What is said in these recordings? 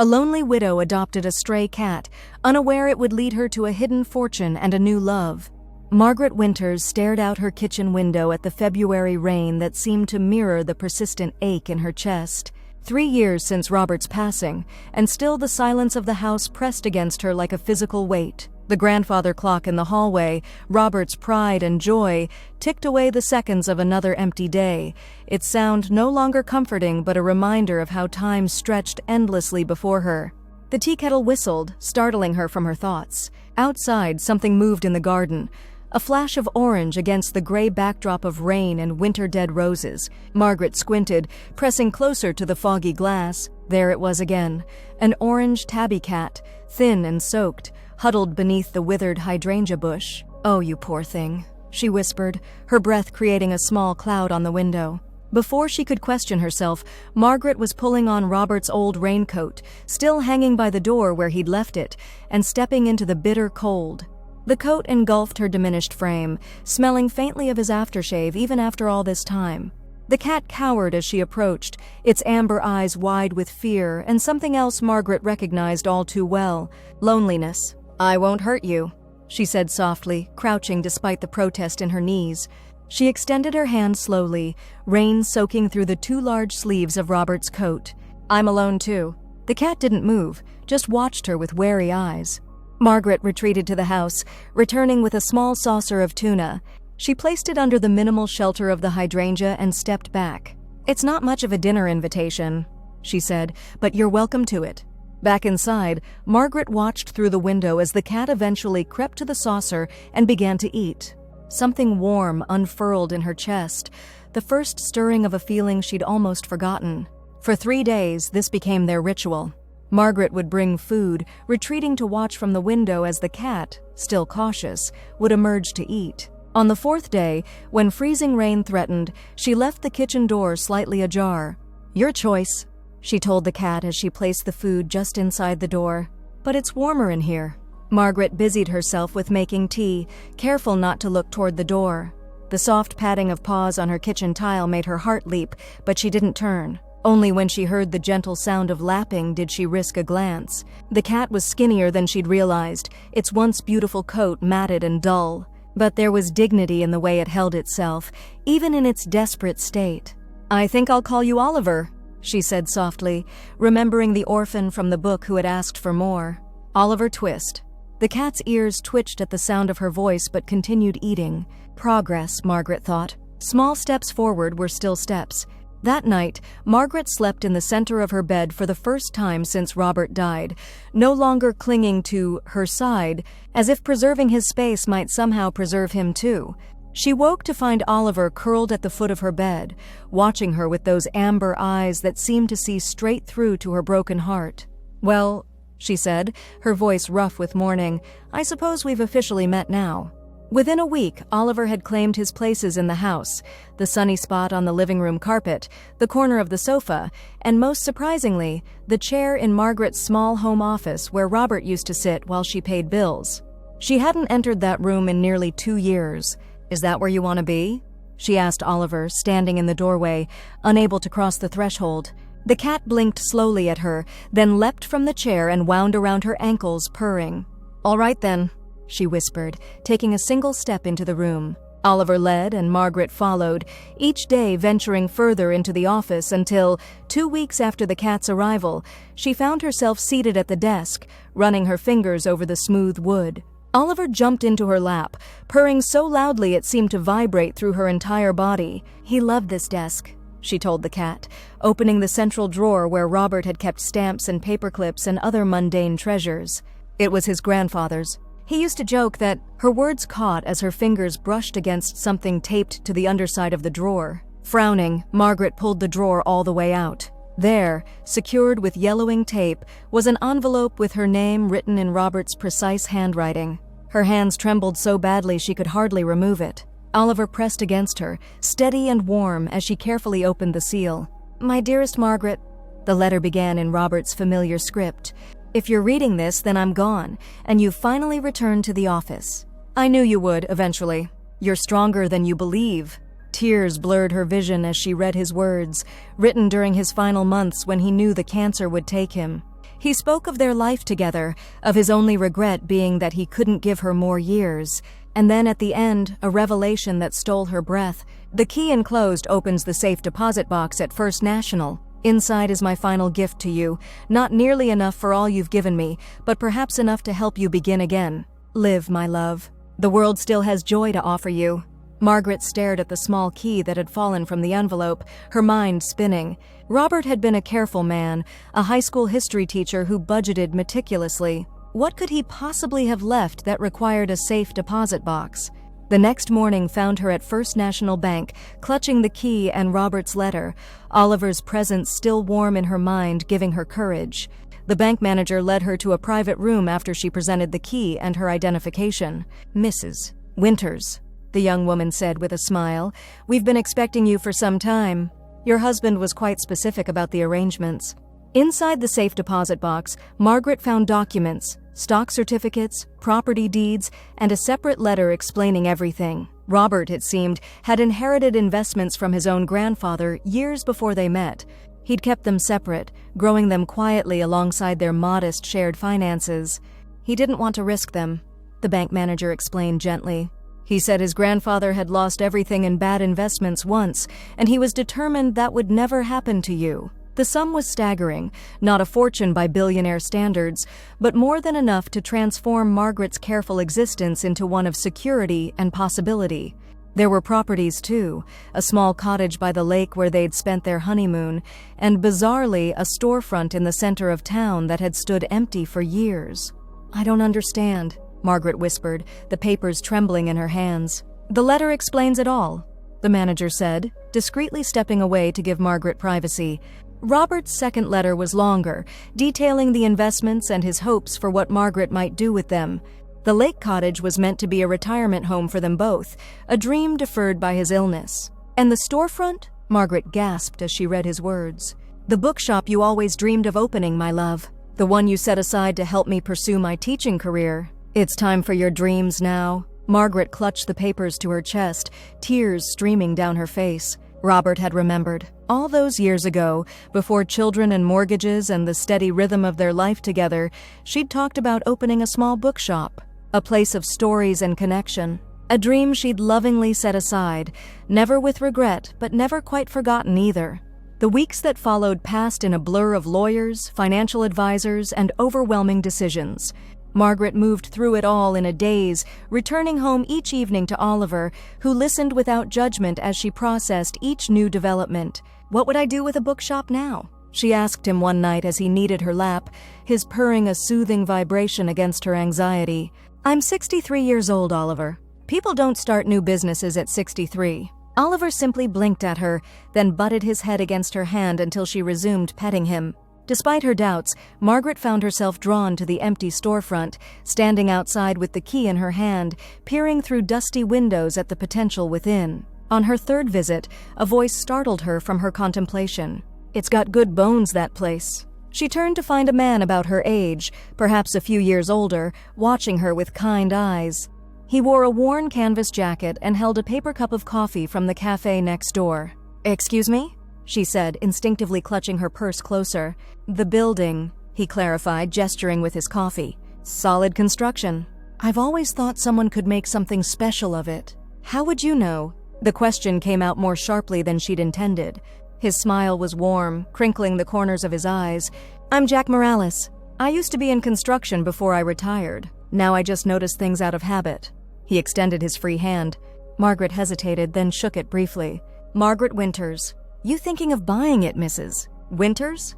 A lonely widow adopted a stray cat, unaware it would lead her to a hidden fortune and a new love. Margaret Winters stared out her kitchen window at the February rain that seemed to mirror the persistent ache in her chest. 3 years since Robert's passing, and still the silence of the house pressed against her like a physical weight. The grandfather clock in the hallway, Robert's pride and joy, ticked away the seconds of another empty day, its sound no longer comforting but a reminder of how time stretched endlessly before her. The tea kettle whistled, startling her from her thoughts. Outside, something moved in the garden. A flash of orange against the gray backdrop of rain and winter-dead roses. Margaret squinted, pressing closer to the foggy glass. There it was again, an orange tabby cat, thin and soaked, huddled beneath the withered hydrangea bush. "Oh, you poor thing," she whispered, her breath creating a small cloud on the window. Before she could question herself, Margaret was pulling on Robert's old raincoat, still hanging by the door where he'd left it, and stepping into the bitter cold. The coat engulfed her diminished frame, smelling faintly of his aftershave even after all this time. The cat cowered as she approached, its amber eyes wide with fear and something else Margaret recognized all too well: loneliness. "I won't hurt you," she said softly, crouching despite the protest in her knees. She extended her hand slowly, rain soaking through the 2 large sleeves of Robert's coat. "I'm alone too." The cat didn't move, just watched her with wary eyes. Margaret retreated to the house, returning with a small saucer of tuna. She placed it under the minimal shelter of the hydrangea and stepped back. "It's not much of a dinner invitation," she said, "but you're welcome to it." Back inside, Margaret watched through the window as the cat eventually crept to the saucer and began to eat. Something warm unfurled in her chest, the first stirring of a feeling she'd almost forgotten. For 3 days, this became their ritual. Margaret would bring food, retreating to watch from the window as the cat, still cautious, would emerge to eat. On the 4th day, when freezing rain threatened, she left the kitchen door slightly ajar. "Your choice," she told the cat as she placed the food just inside the door. "But it's warmer in here." Margaret busied herself with making tea, careful not to look toward the door. The soft padding of paws on her kitchen tile made her heart leap, but she didn't turn. Only when she heard the gentle sound of lapping did she risk a glance. The cat was skinnier than she'd realized, its once beautiful coat matted and dull. But there was dignity in the way it held itself, even in its desperate state. "I think I'll call you Oliver," she said softly, remembering the orphan from the book who had asked for more. "Oliver Twist." The cat's ears twitched at the sound of her voice but continued eating. Progress, Margaret thought. Small steps forward were still steps. That night, Margaret slept in the center of her bed for the first time since Robert died, no longer clinging to her side, as if preserving his space might somehow preserve him too. She woke to find Oliver curled at the foot of her bed, watching her with those amber eyes that seemed to see straight through to her broken heart. "Well," she said, her voice rough with mourning, "I suppose we've officially met now." Within a week, Oliver had claimed his places in the house, the sunny spot on the living room carpet, the corner of the sofa, and most surprisingly, the chair in Margaret's small home office where Robert used to sit while she paid bills. She hadn't entered that room in nearly 2 years. "Is that where you want to be?" she asked Oliver, standing in the doorway, unable to cross the threshold. The cat blinked slowly at her, then leapt from the chair and wound around her ankles, purring. "All right then," she whispered, taking a single step into the room. Oliver led and Margaret followed, each day venturing further into the office until, 2 weeks after the cat's arrival, she found herself seated at the desk, running her fingers over the smooth wood. Oliver jumped into her lap, purring so loudly it seemed to vibrate through her entire body. "He loved this desk," she told the cat, opening the central drawer where Robert had kept stamps and paperclips and other mundane treasures. It was his grandfather's. He used to joke that her words caught as her fingers brushed against something taped to the underside of the drawer. Frowning, Margaret pulled the drawer all the way out. There, secured with yellowing tape, was an envelope with her name written in Robert's precise handwriting. Her hands trembled so badly she could hardly remove it. Oliver pressed against her, steady and warm as she carefully opened the seal. "My dearest Margaret," the letter began in Robert's familiar script. "If you're reading this, then I'm gone, and you've finally returned to the office. I knew you would, eventually. You're stronger than you believe." Tears blurred her vision as she read his words, written during his final months when he knew the cancer would take him. He spoke of their life together, of his only regret being that he couldn't give her more years. And then at the end, a revelation that stole her breath. The key enclosed opens the safe deposit box at First National. Inside is my final gift to you, not nearly enough for all you've given me, but perhaps enough to help you begin again. Live, my love. The world still has joy to offer you. Margaret stared at the small key that had fallen from the envelope, her mind spinning. Robert had been a careful man, a high school history teacher who budgeted meticulously. What could he possibly have left that required a safe deposit box? The next morning found her at First National Bank, clutching the key and Robert's letter, Oliver's presence still warm in her mind, giving her courage. The bank manager led her to a private room after she presented the key and her identification. "Mrs. Winters," the young woman said with a smile. "We've been expecting you for some time. Your husband was quite specific about the arrangements." Inside the safe deposit box, Margaret found documents, stock certificates, property deeds, and a separate letter explaining everything. Robert, it seemed, had inherited investments from his own grandfather years before they met. He'd kept them separate, growing them quietly alongside their modest shared finances. He didn't want to risk them, the bank manager explained gently. He said his grandfather had lost everything in bad investments once, and he was determined that would never happen to you. The sum was staggering, not a fortune by billionaire standards, but more than enough to transform Margaret's careful existence into one of security and possibility. There were properties, too, a small cottage by the lake where they'd spent their honeymoon, and bizarrely, a storefront in the center of town that had stood empty for years. "I don't understand," Margaret whispered, the papers trembling in her hands. "The letter explains it all," the manager said, discreetly stepping away to give Margaret privacy. Robert's second letter was longer, detailing the investments and his hopes for what Margaret might do with them. The lake cottage was meant to be a retirement home for them both, a dream deferred by his illness. "And the storefront?" Margaret gasped as she read his words. "The bookshop you always dreamed of opening, my love. The one you set aside to help me pursue my teaching career. It's time for your dreams now." Margaret clutched the papers to her chest, tears streaming down her face. Robert had remembered. All those years ago, before children and mortgages and the steady rhythm of their life together, she'd talked about opening a small bookshop, a place of stories and connection, a dream she'd lovingly set aside, never with regret, but never quite forgotten either. The weeks that followed passed in a blur of lawyers, financial advisors, and overwhelming decisions. Margaret moved through it all in a daze, returning home each evening to Oliver, who listened without judgment as she processed each new development. "What would I do with a bookshop now?" she asked him one night as he kneaded her lap, his purring a soothing vibration against her anxiety. "I'm 63 years old, Oliver. People don't start new businesses at 63. Oliver simply blinked at her, then butted his head against her hand until she resumed petting him. Despite her doubts, Margaret found herself drawn to the empty storefront, standing outside with the key in her hand, peering through dusty windows at the potential within. On her third visit, a voice startled her from her contemplation. "It's got good bones, that place." She turned to find a man about her age, perhaps a few years older, watching her with kind eyes. He wore a worn canvas jacket and held a paper cup of coffee from the cafe next door. "Excuse me?" she said, instinctively clutching her purse closer. "The building," he clarified, gesturing with his coffee. "Solid construction. I've always thought someone could make something special of it." "How would you know?" The question came out more sharply than she'd intended. His smile was warm, crinkling the corners of his eyes. "I'm Jack Morales. I used to be in construction before I retired. Now I just notice things out of habit." He extended his free hand. Margaret hesitated, then shook it briefly. "Margaret Winters. You thinking of buying it, Mrs. Winters?"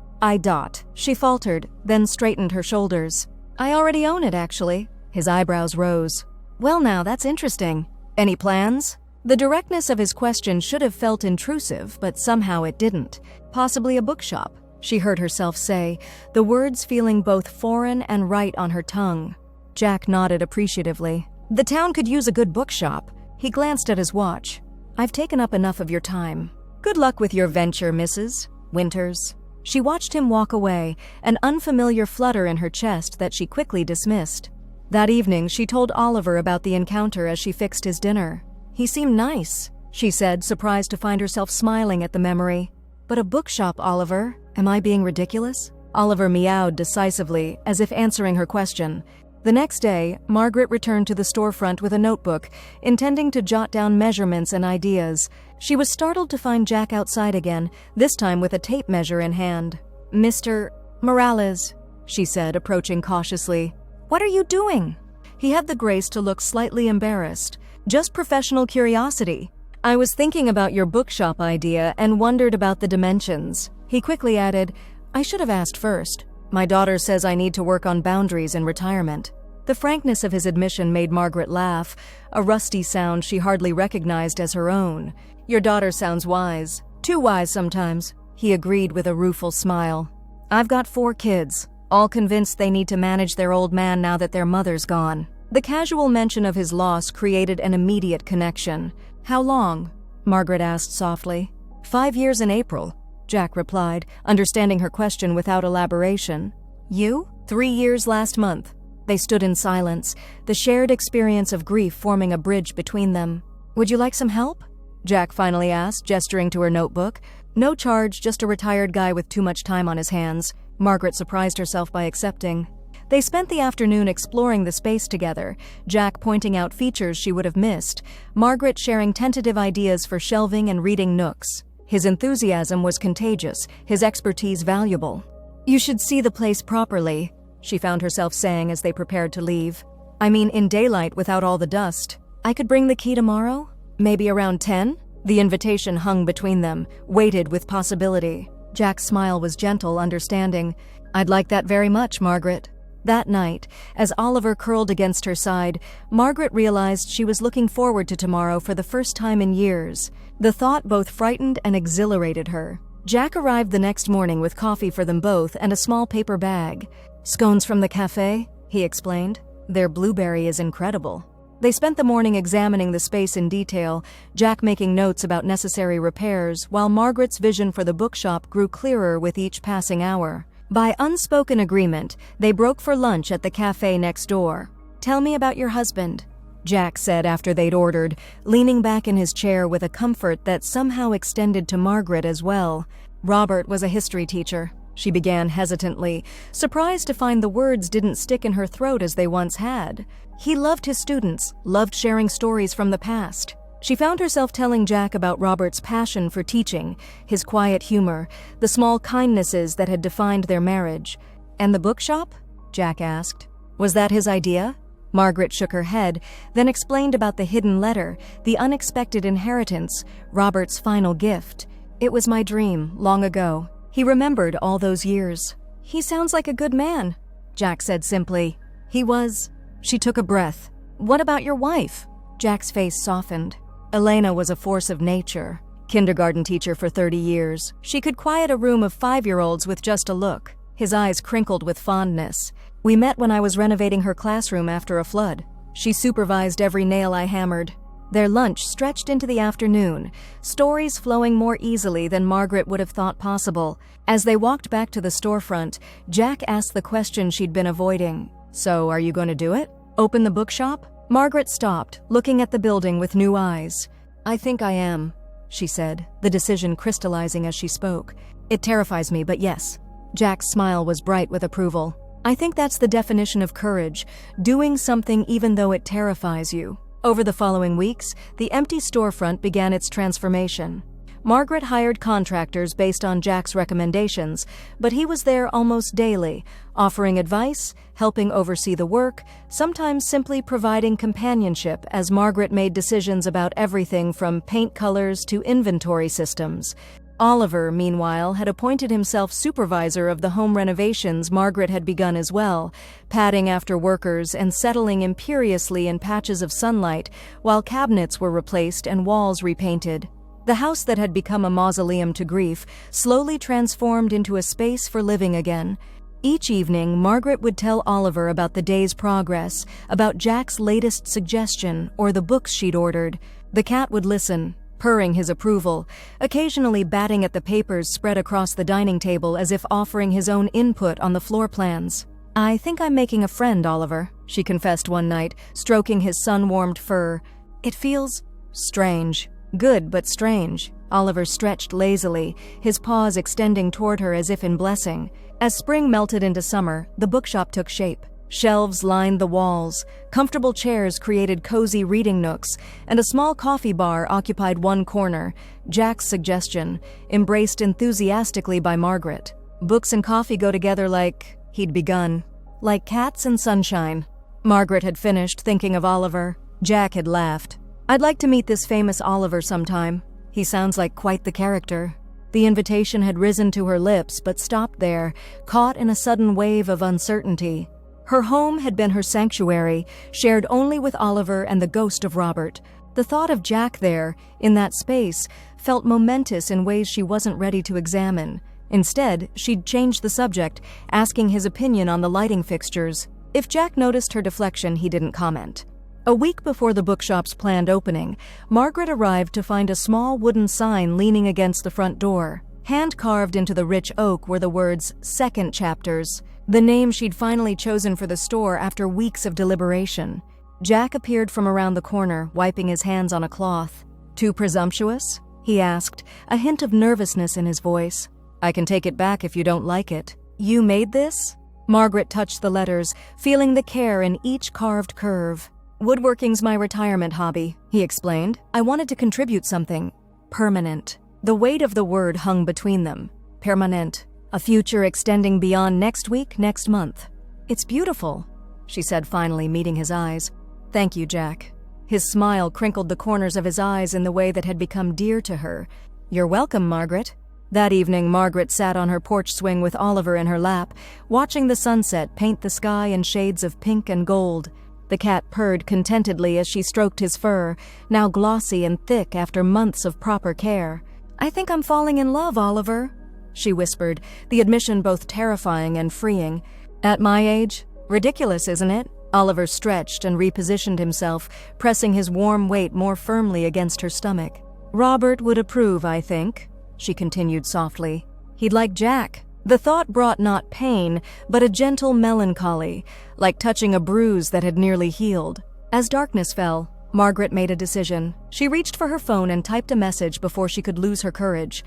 She faltered, then straightened her shoulders. "I already own it, actually." His eyebrows rose. "Well now, that's interesting. Any plans?" The directness of his question should have felt intrusive, but somehow it didn't. "Possibly a bookshop," she heard herself say, the words feeling both foreign and right on her tongue. Jack nodded appreciatively. "The town could use a good bookshop." He glanced at his watch. "I've taken up enough of your time. Good luck with your venture, Mrs. Winters." She watched him walk away, an unfamiliar flutter in her chest that she quickly dismissed. That evening, she told Oliver about the encounter as she fixed his dinner. "He seemed nice," she said, surprised to find herself smiling at the memory. "But a bookshop, Oliver? Am I being ridiculous?" Oliver meowed decisively, as if answering her question. The next day, Margaret returned to the storefront with a notebook, intending to jot down measurements and ideas. She was startled to find Jack outside again, this time with a tape measure in hand. "Mr. Morales," she said, approaching cautiously. "What are you doing?" He had the grace to look slightly embarrassed. "Just professional curiosity. I was thinking about your bookshop idea and wondered about the dimensions." He quickly added, "I should have asked first. My daughter says I need to work on boundaries in retirement." The frankness of his admission made Margaret laugh, a rusty sound she hardly recognized as her own. "Your daughter sounds wise. Too wise sometimes," he agreed with a rueful smile. "I've got 4 kids, all convinced they need to manage their old man now that their mother's gone." The casual mention of his loss created an immediate connection. "How long?" Margaret asked softly. 5 years in April," Jack replied, understanding her question without elaboration. "You?" 3 years last month." They stood in silence, the shared experience of grief forming a bridge between them. "Would you like some help?" Jack finally asked, gesturing to her notebook. "No charge, just a retired guy with too much time on his hands," Margaret surprised herself by accepting. They spent the afternoon exploring the space together, Jack pointing out features she would have missed, Margaret sharing tentative ideas for shelving and reading nooks. His enthusiasm was contagious, his expertise valuable. "You should see the place properly," she found herself saying as they prepared to leave. "I mean in daylight without all the dust. I could bring the key tomorrow? Maybe around 10? The invitation hung between them, weighted with possibility. Jack's smile was gentle, understanding. "I'd like that very much, Margaret." That night, as Oliver curled against her side, Margaret realized she was looking forward to tomorrow for the first time in years. The thought both frightened and exhilarated her. Jack arrived the next morning with coffee for them both and a small paper bag. "Scones from the cafe," he explained. "Their blueberry is incredible." They spent the morning examining the space in detail, Jack making notes about necessary repairs, while Margaret's vision for the bookshop grew clearer with each passing hour. By unspoken agreement, they broke for lunch at the cafe next door. "Tell me about your husband," Jack said after they'd ordered, leaning back in his chair with a comfort that somehow extended to Margaret as well. "Robert was a history teacher," she began hesitantly, surprised to find the words didn't stick in her throat as they once had. "He loved his students, loved sharing stories from the past." She found herself telling Jack about Robert's passion for teaching, his quiet humor, the small kindnesses that had defined their marriage. "And the bookshop?" Jack asked. "Was that his idea?" Margaret shook her head, then explained about the hidden letter, the unexpected inheritance, Robert's final gift. "It was my dream, long ago." He remembered all those years. "He sounds like a good man," Jack said simply. "He was." She took a breath. "What about your wife?" Jack's face softened. Elena was a force of nature. Kindergarten teacher for 30 years. She could quiet a room of 5-year-olds with just a look. His eyes crinkled with fondness. "We met when I was renovating her classroom after a flood. She supervised every nail I hammered." Their lunch stretched into the afternoon, stories flowing more easily than Margaret would have thought possible. As they walked back to the storefront, Jack asked the question she'd been avoiding. "So, are you going to do it? Open the bookshop?" Margaret stopped, looking at the building with new eyes. "I think I am," she said, the decision crystallizing as she spoke. "It terrifies me, but yes." Jack's smile was bright with approval. "I think that's the definition of courage, doing something even though it terrifies you." Over the following weeks, the empty storefront began its transformation. Margaret hired contractors based on Jack's recommendations, but he was there almost daily, offering advice, helping oversee the work, sometimes simply providing companionship as Margaret made decisions about everything from paint colors to inventory systems. Oliver, meanwhile, had appointed himself supervisor of the home renovations Margaret had begun as well, padding after workers and settling imperiously in patches of sunlight while cabinets were replaced and walls repainted. The house that had become a mausoleum to grief slowly transformed into a space for living again. Each evening, Margaret would tell Oliver about the day's progress, about Jack's latest suggestion, or the books she'd ordered. The cat would listen, purring his approval, occasionally batting at the papers spread across the dining table as if offering his own input on the floor plans. "I think I'm making a friend, Oliver," she confessed one night, stroking his sun-warmed fur. "It feels strange." "Good, but strange." Oliver stretched lazily, his paws extending toward her as if in blessing. As spring melted into summer, the bookshop took shape. Shelves lined the walls, comfortable chairs created cozy reading nooks, and a small coffee bar occupied one corner, Jack's suggestion, embraced enthusiastically by Margaret. Books and coffee go together like, he'd begun. Like cats and sunshine. Margaret had finished, thinking of Oliver. Jack had laughed. I'd like to meet this famous Oliver sometime. He sounds like quite the character. The invitation had risen to her lips, but stopped there, caught in a sudden wave of uncertainty. Her home had been her sanctuary, shared only with Oliver and the ghost of Robert. The thought of Jack there, in that space, felt momentous in ways she wasn't ready to examine. Instead, she'd changed the subject, asking his opinion on the lighting fixtures. If Jack noticed her deflection, he didn't comment. A week before the bookshop's planned opening, Margaret arrived to find a small wooden sign leaning against the front door. Hand-carved into the rich oak were the words, "Second Chapters," the name she'd finally chosen for the store after weeks of deliberation. Jack appeared from around the corner, wiping his hands on a cloth. "Too presumptuous?" he asked, a hint of nervousness in his voice. "I can take it back if you don't like it." "You made this?" Margaret touched the letters, feeling the care in each carved curve. "Woodworking's my retirement hobby," he explained. "I wanted to contribute something permanent." The weight of the word hung between them. Permanent. A future extending beyond next week, next month. "It's beautiful," she said finally, meeting his eyes. "Thank you, Jack." His smile crinkled the corners of his eyes in the way that had become dear to her. "You're welcome, Margaret." That evening, Margaret sat on her porch swing with Oliver in her lap, watching the sunset paint the sky in shades of pink and gold. The cat purred contentedly as she stroked his fur, now glossy and thick after months of proper care. "I think I'm falling in love, Oliver," she whispered, the admission both terrifying and freeing. "At my age? Ridiculous, isn't it?" Oliver stretched and repositioned himself, pressing his warm weight more firmly against her stomach. "Robert would approve, I think," she continued softly. "He'd like Jack." The thought brought not pain, but a gentle melancholy, like touching a bruise that had nearly healed. As darkness fell, Margaret made a decision. She reached for her phone and typed a message before she could lose her courage.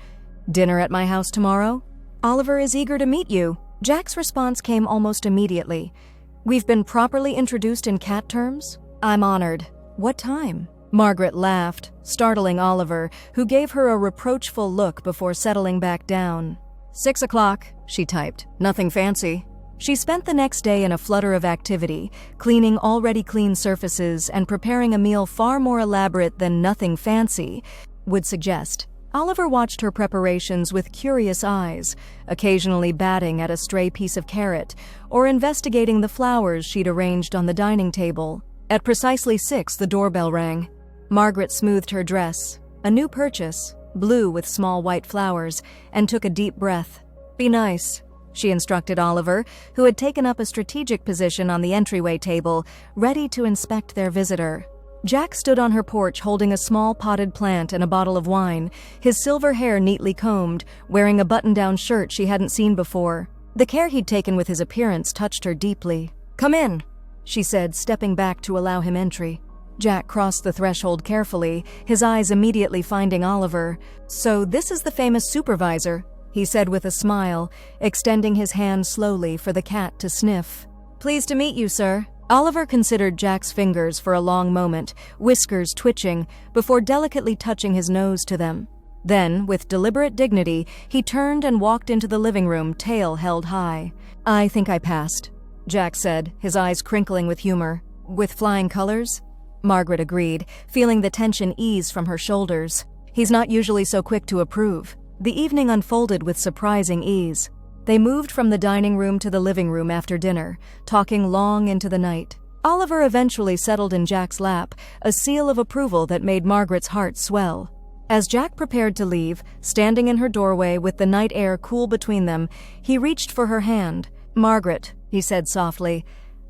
"Dinner at my house tomorrow? Oliver is eager to meet you." Jack's response came almost immediately. "We've been properly introduced in cat terms? I'm honored. What time?" Margaret laughed, startling Oliver, who gave her a reproachful look before settling back down. 6 o'clock, she typed. Nothing fancy. She spent the next day in a flutter of activity, cleaning already clean surfaces and preparing a meal far more elaborate than nothing fancy would suggest. Oliver watched her preparations with curious eyes, occasionally batting at a stray piece of carrot or investigating the flowers she'd arranged on the dining table. At precisely 6, the doorbell rang. Margaret smoothed her dress, a new purchase, blue with small white flowers, and took a deep breath. "Be nice," she instructed Oliver, who had taken up a strategic position on the entryway table, ready to inspect their visitor. Jack stood on her porch holding a small potted plant and a bottle of wine, his silver hair neatly combed, wearing a button-down shirt she hadn't seen before. The care he'd taken with his appearance touched her deeply. "Come in," she said, stepping back to allow him entry. Jack crossed the threshold carefully, his eyes immediately finding Oliver. "So this is the famous supervisor," he said with a smile, extending his hand slowly for the cat to sniff. "Pleased to meet you, sir." Oliver considered Jack's fingers for a long moment, whiskers twitching, before delicately touching his nose to them. Then, with deliberate dignity, he turned and walked into the living room, tail held high. "I think I passed," Jack said, his eyes crinkling with humor. "With flying colors?" Margaret agreed, feeling the tension ease from her shoulders. "He's not usually so quick to approve." The evening unfolded with surprising ease. They moved from the dining room to the living room after dinner, talking long into the night. Oliver eventually settled in Jack's lap, a seal of approval that made Margaret's heart swell. As Jack prepared to leave, standing in her doorway with the night air cool between them, he reached for her hand. "Margaret," he said softly,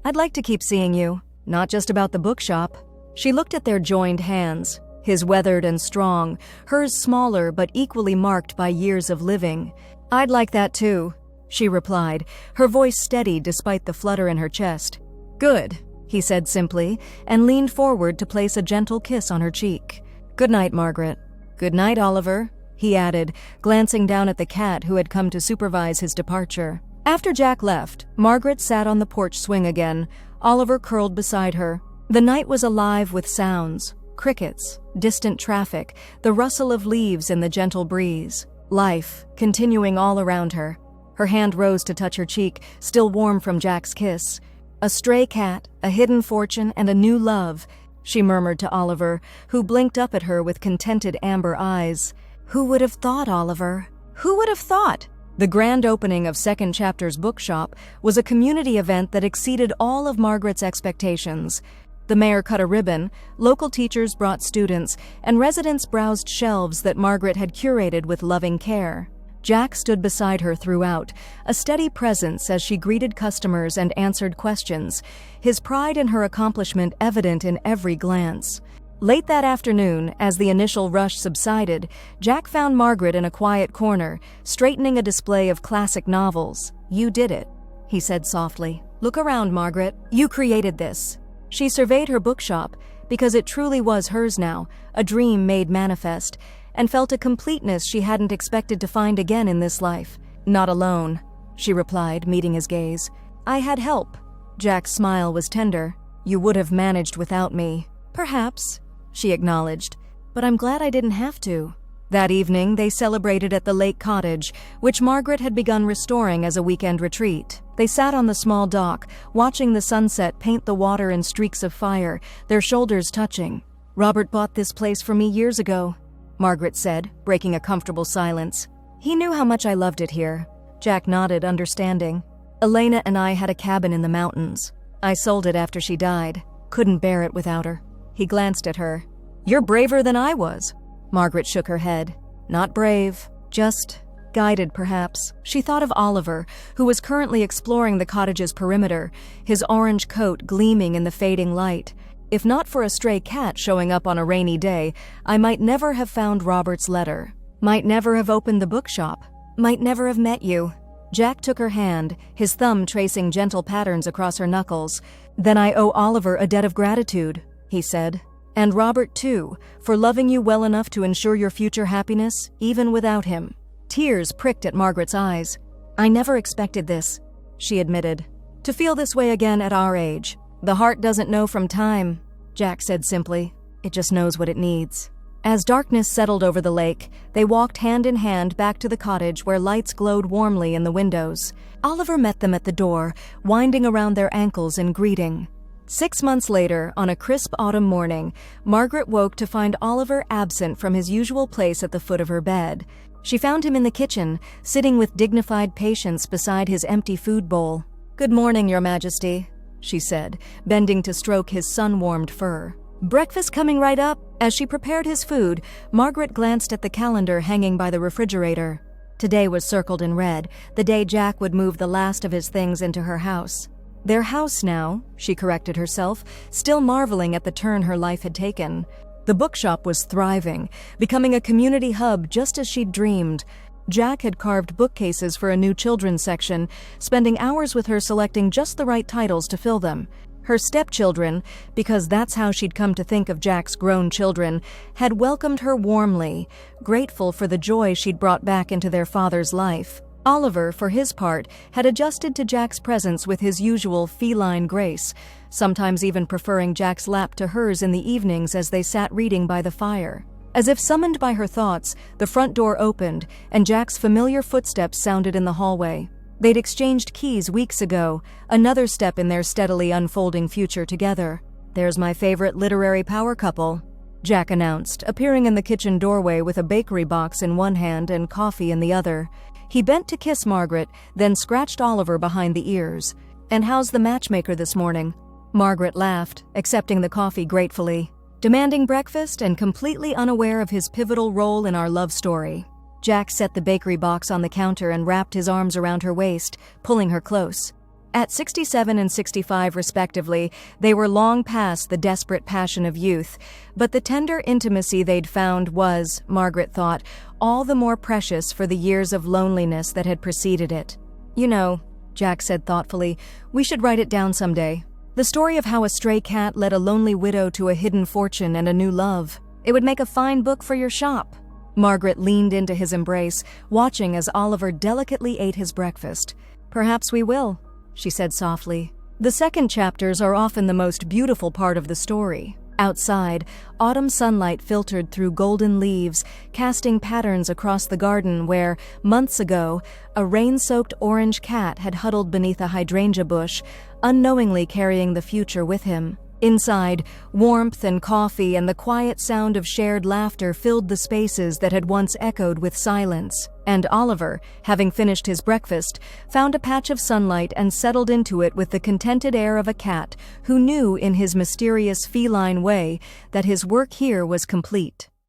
"I'd like to keep seeing you, not just about the bookshop." She looked at their joined hands, his weathered and strong, hers smaller but equally marked by years of living. "I'd like that too," she replied, her voice steady despite the flutter in her chest. "Good," he said simply, and leaned forward to place a gentle kiss on her cheek. "Good night, Margaret." "Good night, Oliver," he added, glancing down at the cat who had come to supervise his departure. After Jack left, Margaret sat on the porch swing again, Oliver curled beside her. The night was alive with sounds. Crickets, distant traffic, the rustle of leaves in the gentle breeze. Life, continuing all around her. Her hand rose to touch her cheek, still warm from Jack's kiss. A stray cat, a hidden fortune, and a new love, she murmured to Oliver, who blinked up at her with contented amber eyes. Who would have thought, Oliver? Who would have thought? The grand opening of Second Chapter's bookshop was a community event that exceeded all of Margaret's expectations. The mayor cut a ribbon, local teachers brought students, and residents browsed shelves that Margaret had curated with loving care. Jack stood beside her throughout, a steady presence as she greeted customers and answered questions, his pride in her accomplishment evident in every glance. Late that afternoon, as the initial rush subsided, Jack found Margaret in a quiet corner, straightening a display of classic novels. "You did it," he said softly. "Look around, Margaret. You created this." She surveyed her bookshop, because it truly was hers now, a dream made manifest, and felt a completeness she hadn't expected to find again in this life. "Not alone," she replied, meeting his gaze. "I had help." Jack's smile was tender. "You would have managed without me." "Perhaps," she acknowledged, "but I'm glad I didn't have to." That evening, they celebrated at the lake cottage, which Margaret had begun restoring as a weekend retreat. They sat on the small dock, watching the sunset paint the water in streaks of fire, their shoulders touching. "Robert bought this place for me years ago," Margaret said, breaking a comfortable silence. "He knew how much I loved it here." Jack nodded, understanding. "Elena and I had a cabin in the mountains. I sold it after she died. Couldn't bear it without her." He glanced at her. "You're braver than I was." Margaret shook her head. "Not brave, just guided, perhaps." She thought of Oliver, who was currently exploring the cottage's perimeter, his orange coat gleaming in the fading light. "If not for a stray cat showing up on a rainy day, I might never have found Robert's letter. Might never have opened the bookshop. Might never have met you." Jack took her hand, his thumb tracing gentle patterns across her knuckles. "Then I owe Oliver a debt of gratitude," he said. "And Robert, too, for loving you well enough to ensure your future happiness, even without him." Tears pricked at Margaret's eyes. "I never expected this," she admitted. "To feel this way again at our age. The heart doesn't know from time," Jack said simply. "It just knows what it needs." As darkness settled over the lake, they walked hand in hand back to the cottage where lights glowed warmly in the windows. Oliver met them at the door, winding around their ankles in greeting. 6 months later, on a crisp autumn morning, Margaret woke to find Oliver absent from his usual place at the foot of her bed. She found him in the kitchen, sitting with dignified patience beside his empty food bowl. "Good morning, Your Majesty," she said, bending to stroke his sun-warmed fur. "Breakfast coming right up." As she prepared his food, Margaret glanced at the calendar hanging by the refrigerator. Today was circled in red, the day Jack would move the last of his things into her house. Their house now, she corrected herself, still marveling at the turn her life had taken. The bookshop was thriving, becoming a community hub just as she'd dreamed. Jack had carved bookcases for a new children's section, spending hours with her selecting just the right titles to fill them. Her stepchildren, because that's how she'd come to think of Jack's grown children, had welcomed her warmly, grateful for the joy she'd brought back into their father's life. Oliver, for his part, had adjusted to Jack's presence with his usual feline grace, sometimes even preferring Jack's lap to hers in the evenings as they sat reading by the fire. As if summoned by her thoughts, the front door opened, and Jack's familiar footsteps sounded in the hallway. They'd exchanged keys weeks ago, another step in their steadily unfolding future together. "There's my favorite literary power couple," Jack announced, appearing in the kitchen doorway with a bakery box in one hand and coffee in the other. He bent to kiss Margaret, then scratched Oliver behind the ears. "And how's the matchmaker this morning?" Margaret laughed, accepting the coffee gratefully. "Demanding breakfast and completely unaware of his pivotal role in our love story." Jack set the bakery box on the counter and wrapped his arms around her waist, pulling her close. At 67 and 65 respectively, they were long past the desperate passion of youth, but the tender intimacy they'd found was, Margaret thought, all the more precious for the years of loneliness that had preceded it. "You know," Jack said thoughtfully, "we should write it down someday. The story of how a stray cat led a lonely widow to a hidden fortune and a new love. It would make a fine book for your shop." Margaret leaned into his embrace, watching as Oliver delicately ate his breakfast. "Perhaps we will," she said softly. The second chapters are often the most beautiful part of the story. Outside, autumn sunlight filtered through golden leaves, casting patterns across the garden where, months ago, a rain-soaked orange cat had huddled beneath a hydrangea bush, unknowingly carrying the future with him. Inside, warmth and coffee and the quiet sound of shared laughter filled the spaces that had once echoed with silence. And Oliver, having finished his breakfast, found a patch of sunlight and settled into it with the contented air of a cat who knew in his mysterious feline way that his work here was complete.